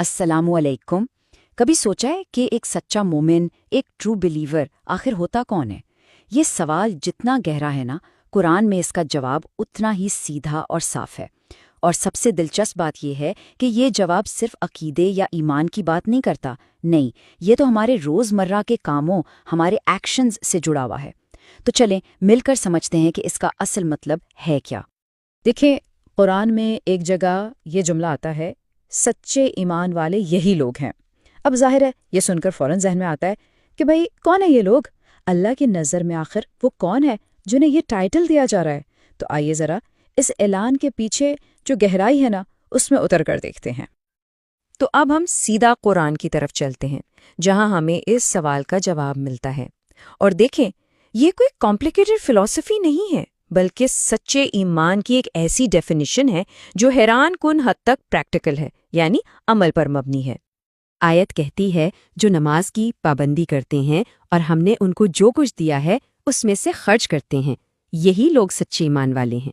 السلام علیکم۔ کبھی سوچا ہے کہ ایک سچا مومن، ایک ٹرو بلیور آخر ہوتا کون ہے؟ یہ سوال جتنا گہرا ہے نا، قرآن میں اس کا جواب اتنا ہی سیدھا اور صاف ہے۔ اور سب سے دلچسپ بات یہ ہے کہ یہ جواب صرف عقیدے یا ایمان کی بات نہیں کرتا، نہیں، یہ تو ہمارے روزمرہ کے کاموں، ہمارے ایکشنز سے جڑا ہوا ہے۔ تو چلیں مل کر سمجھتے ہیں کہ اس کا اصل مطلب ہے کیا۔ دیکھیں، قرآن میں ایک جگہ یہ جملہ آتا ہے، سچے ایمان والے یہی لوگ ہیں۔ اب ظاہر ہے یہ سن کر فوراً ذہن میں آتا ہے کہ بھئی کون ہے یہ لوگ؟ اللہ کی نظر میں آخر وہ کون ہے جنہیں یہ ٹائٹل دیا جا رہا ہے؟ تو آئیے ذرا اس اعلان کے پیچھے جو گہرائی ہے نا، اس میں اتر کر دیکھتے ہیں۔ تو اب ہم سیدھا قرآن کی طرف چلتے ہیں، جہاں ہمیں اس سوال کا جواب ملتا ہے۔ اور دیکھیں، یہ کوئی کمپلیکیٹڈ فلسفی نہیں ہے، بلکہ سچے ایمان کی ایک ایسی ڈیفینیشن ہے جو حیران کن حد تک پریکٹیکل ہے، یعنی عمل پر مبنی ہے۔ آیت کہتی ہے، جو نماز کی پابندی کرتے ہیں اور ہم نے ان کو جو کچھ دیا ہے اس میں سے خرچ کرتے ہیں، یہی لوگ سچے ایمان والے ہیں۔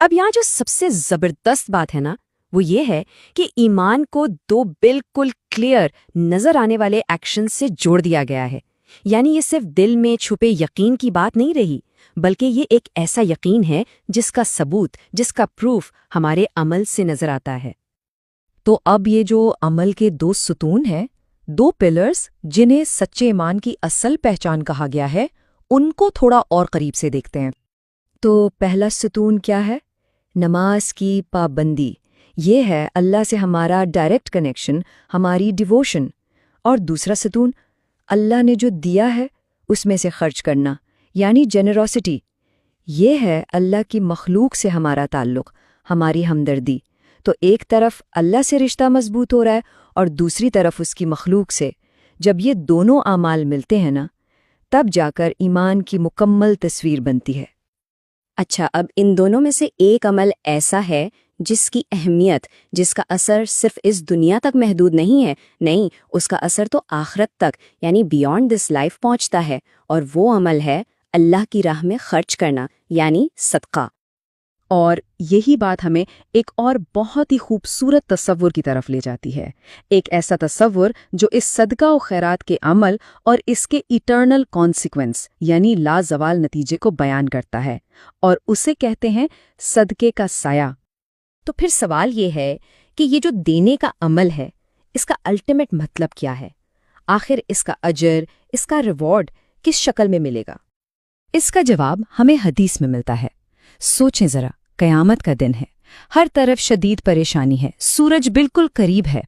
اب یہاں جو سب سے زبردست بات ہے نا، وہ یہ ہے کہ ایمان کو دو بالکل کلیئر نظر آنے والے ایکشن سے جوڑ دیا گیا ہے۔ یعنی یہ صرف دل میں چھپے یقین کی بات نہیں رہی، بلکہ یہ ایک ایسا یقین ہے جس کا ثبوت، جس کا پروف ہمارے عمل سے نظر آتا ہے۔ تو اب یہ جو عمل کے دو ستون ہیں، دو پلرز جنہیں سچے ایمان کی اصل پہچان کہا گیا ہے، ان کو تھوڑا اور قریب سے دیکھتے ہیں۔ تو پہلا ستون کیا ہے؟ نماز کی پابندی۔ یہ ہے اللہ سے ہمارا ڈائریکٹ کنیکشن، ہماری ڈیووشن۔ اور دوسرا ستون، اللہ نے جو دیا ہے اس میں سے خرچ کرنا، یعنی جنروسٹی۔ یہ ہے اللہ کی مخلوق سے ہمارا تعلق، ہماری ہمدردی۔ تو ایک طرف اللہ سے رشتہ مضبوط ہو رہا ہے اور دوسری طرف اس کی مخلوق سے۔ جب یہ دونوں اعمال ملتے ہیں نا، تب جا کر ایمان کی مکمل تصویر بنتی ہے۔ اچھا، اب ان دونوں میں سے ایک عمل ایسا ہے جس کی اہمیت، جس کا اثر صرف اس دنیا تک محدود نہیں ہے، نہیں، اس کا اثر تو آخرت تک، یعنی بیونڈ دس لائف پہنچتا ہے، اور وہ عمل ہے اللہ کی راہ میں خرچ کرنا، یعنی صدقہ۔ اور یہی بات ہمیں ایک اور بہت ہی خوبصورت تصور کی طرف لے جاتی ہے، ایک ایسا تصور جو اس صدقہ و خیرات کے عمل اور اس کے ایٹرنل کانسیکوینس، یعنی لازوال نتیجے کو بیان کرتا ہے، اور اسے کہتے ہیں صدقے کا سایہ۔ تو پھر سوال یہ ہے کہ یہ جو دینے کا عمل ہے، اس کا الٹیمیٹ مطلب کیا ہے؟ آخر اس کا اجر، اس کا ریوارڈ کس شکل میں ملے گا؟ اس کا جواب ہمیں حدیث میں ملتا ہے۔ سوچیں ذرا، قیامت کا دن ہے، ہر طرف شدید پریشانی ہے، سورج بالکل قریب ہے،